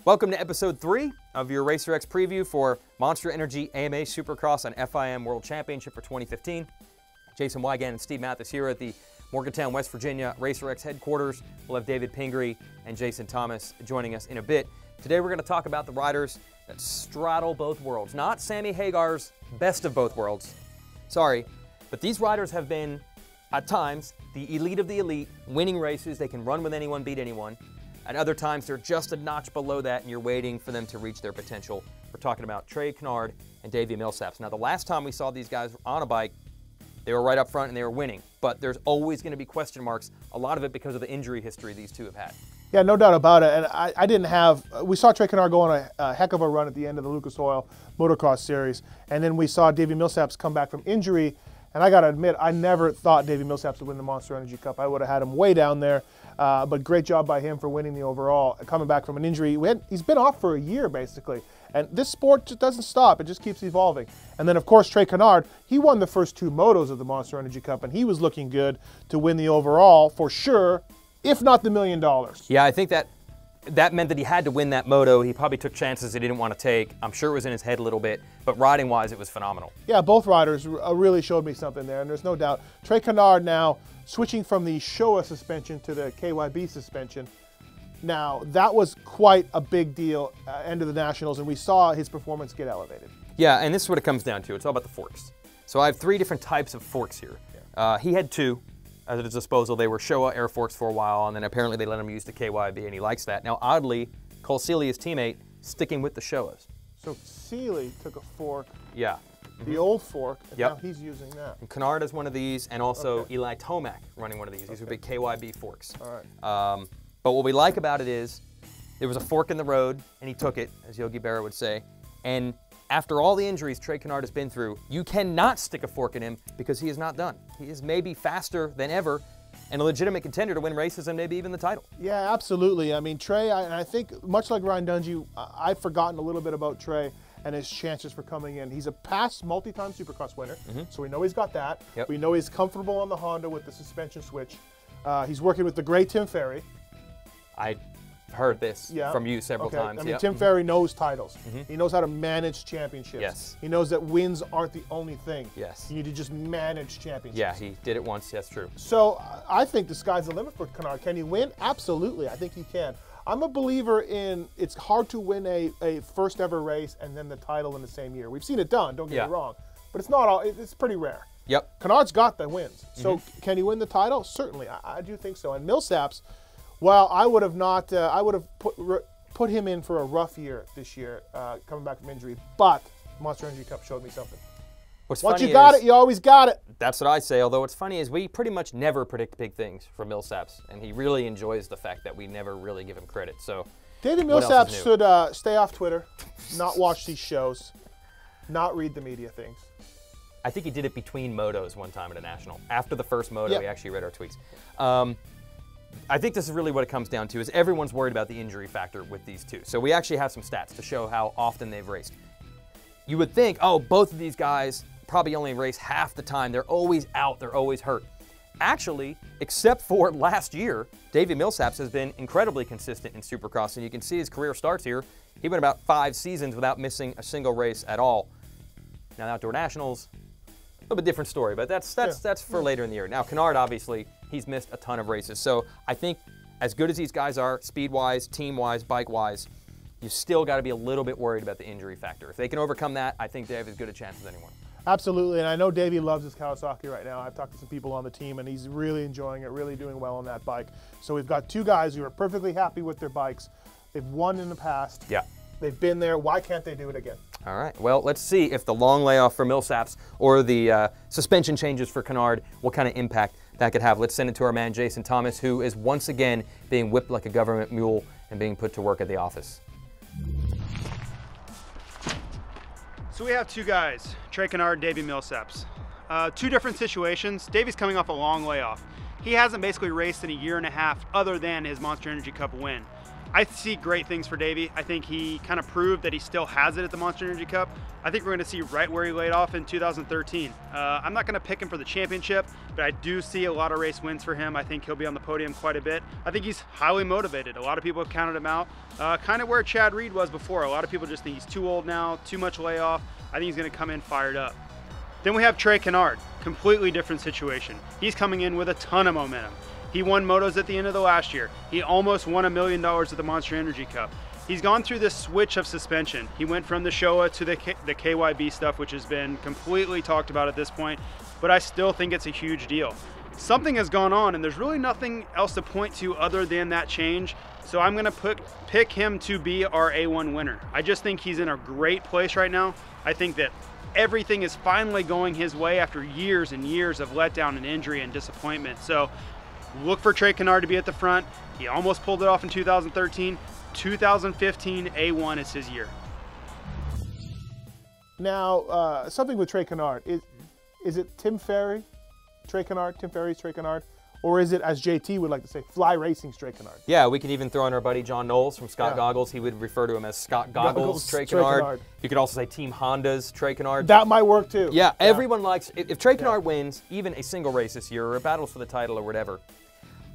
Welcome to episode 3 of your RacerX preview for Monster Energy AMA Supercross and FIM World Championship for 2015. Jason Weigandt and Steve Matthes here at the Morgantown, West Virginia RacerX headquarters. We'll have David Pingree and Jason Thomas joining us in a bit. Today we're going to talk about the riders that straddle both worlds. Not Sammy Hagar's best of both worlds. Sorry, but these riders have been, at times, the elite of the elite, winning races. They can run with anyone, beat anyone. At other times, they're just a notch below that, and you're waiting for them to reach their potential. We're talking about Trey Canard and Davi Millsaps. Now, the last time we saw these guys on a bike, they were right up front and they were winning. But there's always going to be question marks, a lot of it because of the injury history these two have had. Yeah, no doubt about it. And we saw Trey Canard go on a heck of a run at the end of the Lucas Oil Motocross series. And then we saw Davi Millsaps come back from injury. And I got to admit, I never thought Davi Millsaps would win the Monster Energy Cup. I would have had him way down there. But great job by him for winning the overall, coming back from an injury. He's been off for a year, basically. And this sport just doesn't stop. It just keeps evolving. And then, of course, Trey Canard, he won the first 2 motos of the Monster Energy Cup, and he was looking good to win the overall for sure, if not the $1 million. Yeah, I think that meant that he had to win that moto. He probably took chances he didn't want to take. I'm sure it was in his head a little bit, but riding-wise, it was phenomenal. Yeah, both riders really showed me something there, and there's no doubt. Trey Canard now switching from the Showa suspension to the KYB suspension. Now, that was quite a big deal end of the Nationals, and we saw his performance get elevated. Yeah, and this is what it comes down to. It's all about the forks. So I have 3 different types of forks here. Yeah. He had 2 at his disposal. They were Showa air forks for a while, and then apparently they let him use the KYB, and he likes that. Now, oddly, Cole Seeley, his teammate, sticking with the Showas. So Seeley took a fork. Yeah. The old fork, and now he's using that. And Kinard has one of these, and also Eli Tomac running one of these. These would be KYB forks. All right. But what we like about it is there was a fork in the road, and he took it, as Yogi Berra would say. And after all the injuries Trey Canard has been through, you cannot stick a fork in him because he is not done. He is maybe faster than ever and a legitimate contender to win races and maybe even the title. Yeah, absolutely. I mean, Trey, I think much like Ryan Dungey, I've forgotten a little bit about Trey and his chances for coming in. He's a past multi-time Supercross winner, so we know he's got that. Yep. We know he's comfortable on the Honda with the suspension switch. He's working with the great Tim Ferry. I heard this from you several times. I mean, Tim Ferry knows titles. He knows how to manage championships. Yes. He knows that wins aren't the only thing. Yes. You need to just manage championships. Yeah, he did it once. That's true. So I think the sky's the limit for Kinard. Can he win? Absolutely. I think he can. I'm a believer in it's hard to win a first ever race and then the title in the same year. We've seen it done, don't get me wrong, but it's not all, it's pretty rare. Yep. Kinard's got the wins. So can he win the title? Certainly. I do think so. And Millsaps, well, I would have not, I would have put him in for a rough year this year, coming back from injury, but Monster Energy Cup showed me something. Once you got it, you always got it. That's what I say, although what's funny is we pretty much never predict big things from Millsaps, and he really enjoys the fact that we never really give him credit. So, Davi Millsaps should stay off Twitter, not watch these shows, not read the media things. I think he did it between motos one time at a national. After the first moto, he actually read our tweets. I think this is really what it comes down to, is everyone's worried about the injury factor with these two. So we actually have some stats to show how often they've raced. You would think, oh, both of these guys probably only race half the time. They're always out. They're always hurt. Actually, except for last year, Davi Millsaps has been incredibly consistent in Supercross, and you can see his career starts here. He went about 5 seasons without missing a single race at all. Now, the Outdoor Nationals, a little bit different story, but that's for later in the year. Now, Kinard, obviously, he's missed a ton of races. So I think as good as these guys are, speed-wise, team-wise, bike-wise, you still got to be a little bit worried about the injury factor. If they can overcome that, I think they have as good a chance as anyone. Absolutely, and I know Davi loves his Kawasaki right now. I've talked to some people on the team, and he's really enjoying it, really doing well on that bike. So we've got 2 guys who are perfectly happy with their bikes. They've won in the past. Yeah. They've been there. Why can't they do it again? All right. Well, let's see if the long layoff for Millsaps or the suspension changes for Kinard, what kind of impact that could have. Let's send it to our man, Jason Thomas, who is once again being whipped like a government mule and being put to work at the office. So we have 2 guys, Trey Canard and Davi Millsaps. 2 different situations. Davi's coming off a long layoff. He hasn't basically raced in a year and a half other than his Monster Energy Cup win. I see great things for Davi. I think he kind of proved that he still has it at the Monster Energy Cup. I think we're going to see right where he laid off in 2013. I'm not going to pick him for the championship, but I do see a lot of race wins for him. I think he'll be on the podium quite a bit. I think he's highly motivated. A lot of people have counted him out, kind of where Chad Reed was before. A lot of people just think he's too old now, too much layoff. I think he's going to come in fired up. Then we have Trey Canard, completely different situation. He's coming in with a ton of momentum. He won motos at the end of the last year. He almost won $1 million at the Monster Energy Cup. He's gone through this switch of suspension. He went from the Showa to the KYB stuff, which has been completely talked about at this point, but I still think it's a huge deal. Something has gone on, and there's really nothing else to point to other than that change, so I'm gonna pick him to be our A1 winner. I just think he's in a great place right now. I think that everything is finally going his way after years and years of letdown and injury and disappointment. So look for Trey Canard to be at the front. He almost pulled it off in 2013. 2015 A1 is his year. Now, something with Trey Canard. Is it Tim Ferry, Trey Canard, Tim Ferry's Trey Canard? Or is it, as JT would like to say, Fly Racing's Trey Canard? Yeah, we could even throw in our buddy John Knowles from Scott Goggles. He would refer to him as Scott Goggles, Trey Canard. You could also say Team Honda's Trey Canard. That might work too. Yeah, everyone likes, if Trey Canard wins, even a single race this year, or battles for the title or whatever,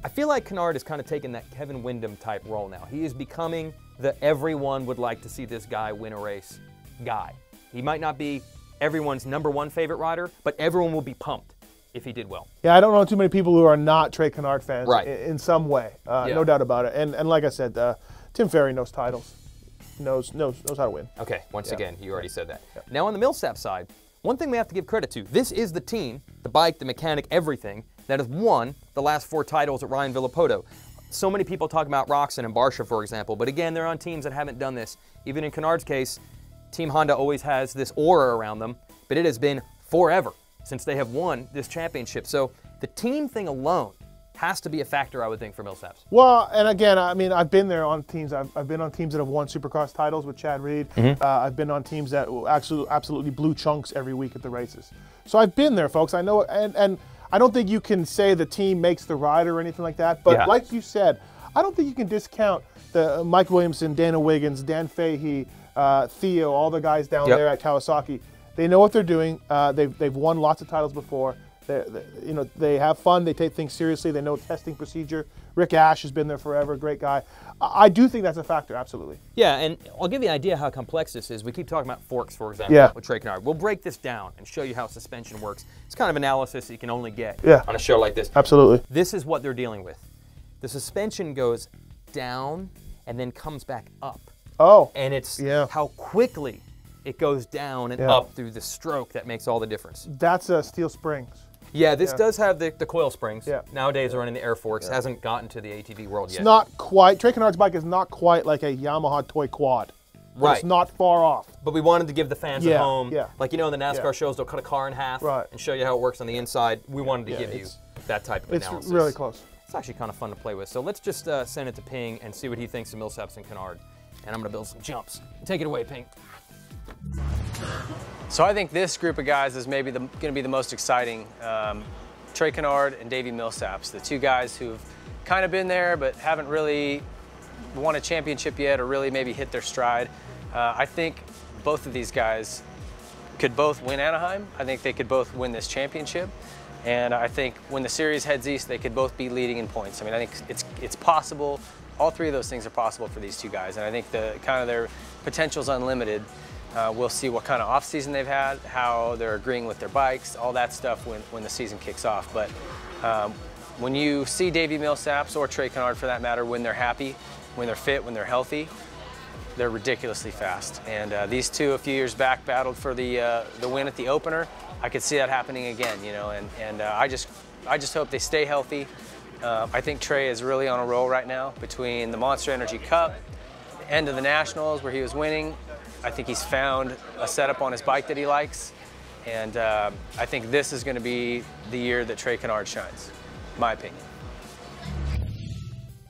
I feel like Kinard is kind of taking that Kevin Windham type role now. He is becoming the everyone would like to see this guy win a race guy. He might not be everyone's #1 favorite rider, but everyone will be pumped if he did well. Yeah, I don't know too many people who are not Trey Canard fans in some way. No doubt about it. And like I said, Tim Ferry knows titles, knows how to win. Okay, once again, you already said that. Now on the Millsaps side, one thing we have to give credit to, this is the team, the bike, the mechanic, everything, that has won the last 4 titles at Ryan Villapoto. So many people talk about Roxon and Barsha, for example, but again, they're on teams that haven't done this. Even in Kinard's case, Team Honda always has this aura around them, but it has been forever since they have won this championship. So the team thing alone has to be a factor, I would think, for Millsaps. Well, and again, I mean, I've been there on teams. I've been on teams that have won Supercross titles with Chad Reed. I've been on teams that absolutely blew chunks every week at the races. So I've been there, folks. I know, and I don't think you can say the team makes the rider or anything like that. But like you said, I don't think you can discount the Mike Williamson, Dana Wiggins, Dan Fahey, Theo, all the guys down there at Kawasaki. They know what they're doing. They've won lots of titles before. They have fun. They take things seriously. They know testing procedure. Rick Ash has been there forever. Great guy. I do think that's a factor. Absolutely. Yeah, and I'll give you an idea how complex this is. We keep talking about forks, for example, with Trey Canard. We'll break this down and show you how suspension works. It's kind of analysis that you can only get on a show like this. Absolutely. This is what they're dealing with. The suspension goes down and then comes back up. Oh. And it's how quickly it goes down and up through the stroke that makes all the difference. That's steel springs. Yeah, this does have the coil springs. Nowadays they're running the air forks. Hasn't gotten to the ATV world yet. It's not quite, Trey Canard's bike is not quite like a Yamaha toy quad. Right. It's not far off. But we wanted to give the fans at home, like in the NASCAR shows, they'll cut a car in half and show you how it works on the inside. We wanted to give you that type of analysis. It's really close. It's actually kind of fun to play with. So let's just send it to Ping and see what he thinks of Millsaps and Kinard. And I'm going to build some jumps. Take it away, Ping. So I think this group of guys is maybe going to be the most exciting. Trey Canard and Davi Millsaps, the two guys who've kind of been there but haven't really won a championship yet or really maybe hit their stride. I think both of these guys could both win Anaheim. I think they could both win this championship. And I think when the series heads east, they could both be leading in points. I mean, I think it's possible. All three of those things are possible for these two guys. And I think their potential's unlimited. We'll see what kind of off-season they've had, how they're agreeing with their bikes, all that stuff when the season kicks off. But when you see Davi Millsaps or Trey Canard for that matter, when they're happy, when they're fit, when they're healthy, they're ridiculously fast. And these two a few years back battled for the win at the opener. I could see that happening again, and I just hope they stay healthy. I think Trey is really on a roll right now between the Monster Energy Cup, the end of the Nationals where he was winning. I think he's found a setup on his bike that he likes, and I think this is going to be the year that Trey Canard shines, my opinion.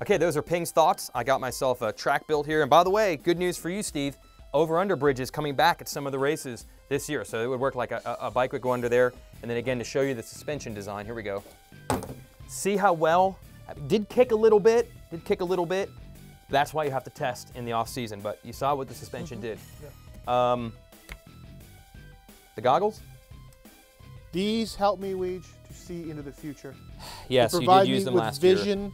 Okay, those are Ping's thoughts. I got myself a track built here, and by the way, good news for you, Steve. Over-under bridges coming back at some of the races this year, so it would work like a bike would go under there, and then again to show you the suspension design. Here we go. See how well? Did kick a little bit. That's why you have to test in the off season. But you saw what the suspension did. Yeah. The goggles? These help me, Weege, to see into the future. Yes, they you provide did use me them with last year. vision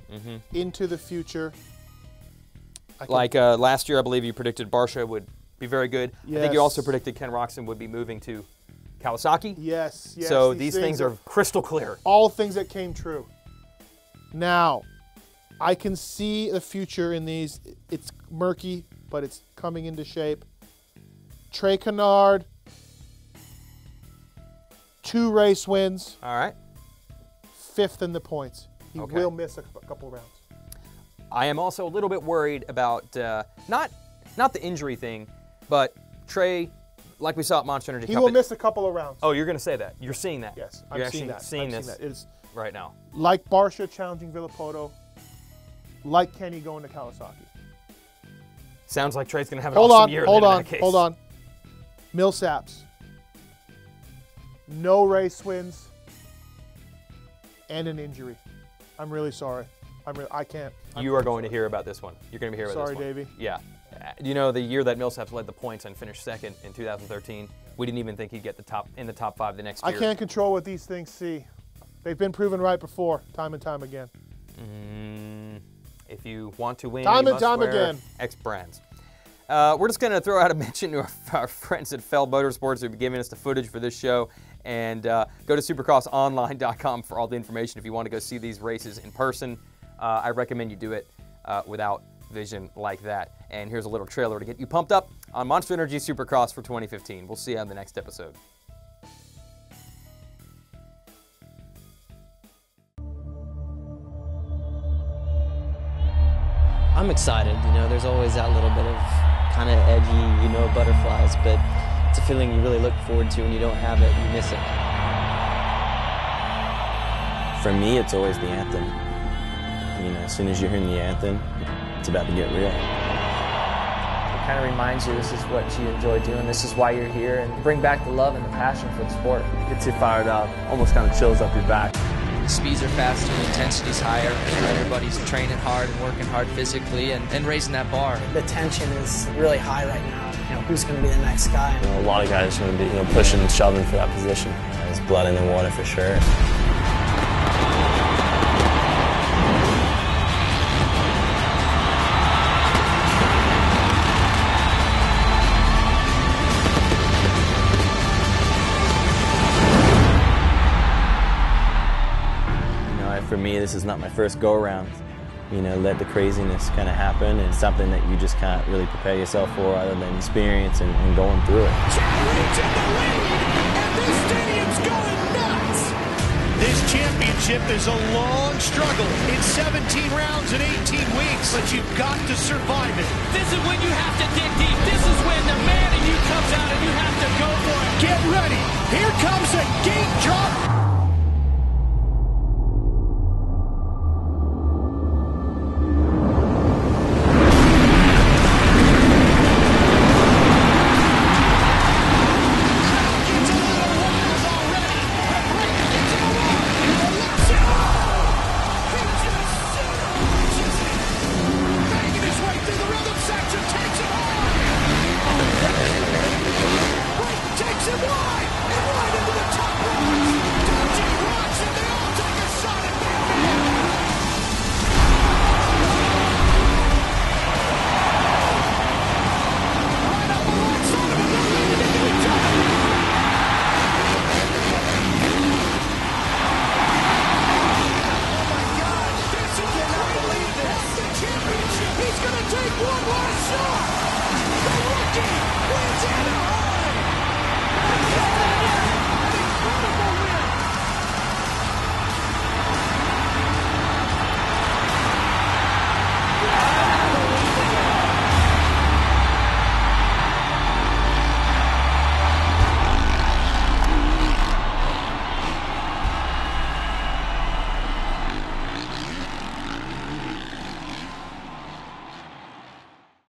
into the future. Like last year, I believe you predicted Barsha would be very good. Yes. I think you also predicted Ken Roczen would be moving to Kawasaki. Yes, yes. So these things are crystal clear. All things that came true. Now, I can see the future in these. It's murky, but it's coming into shape. Trey Canard, 2 race wins. All right. 5th in the points. He Okay. will miss a couple rounds. I am also a little bit worried about not the injury thing, but Trey, like we saw at Monster Energy He Cup. will miss a couple of rounds. Oh, you're going to say that. You're seeing that. Yes, You're I've seen actually that. seeing I've this seen that. It's right now. like Barsha challenging Villapoto, like Kenny going to Kawasaki. Sounds like Trey's going to have an awesome year. Hold in that case. on. Millsaps. No race wins and an injury. I'm really sorry. I can't. You are going to hear about this one. You're going to be hearing about this one. Sorry, Davey. Yeah. You know, the year that Millsaps led the points and finished 2nd in 2013, we didn't even think he'd get in the top 5 the next year. I can't control what these things see. They've been proven right before, time and time again. If you want to win, Time you and must time wear again. X brands. We're just going to throw out a mention to our friends at Feld Motorsports who've been giving us the footage for this show. And go to supercrossonline.com for all the information if you want to go see these races in person. I recommend you do it without vision like that. And here's a little trailer to get you pumped up on Monster Energy Supercross for 2015. We'll see you on the next episode. I'm excited, you know, there's always that little bit of kind of edgy, you know, butterflies, but it's a feeling you really look forward to. When you don't have it, you miss it. For me, it's always the anthem. You know, as soon as you're hearing the anthem, it's about to get real. It kind of reminds you this is what you enjoy doing, this is why you're here, and bring back the love and the passion for the sport. It gets you fired up, almost kind of chills up your back. The speeds are faster, the intensity's higher, and everybody's training hard and working hard physically and raising that bar. The tension is really high right now. You know, who's going to be the next guy? You know, a lot of guys are going to be, pushing and shoving for that position. There's blood in the water for sure. For me, this is not my first go-around. You know, let the craziness kind of happen, and something that you just can't really prepare yourself for other than experience and going through it. Chariot's in the lead, and this stadium's going nuts! This championship is a long struggle. It's 17 rounds in 18 weeks, but you've got to survive it. This is when you have to dig deep. This is when the man in you comes out and you have to go for it. Get ready. Here comes a gate drop.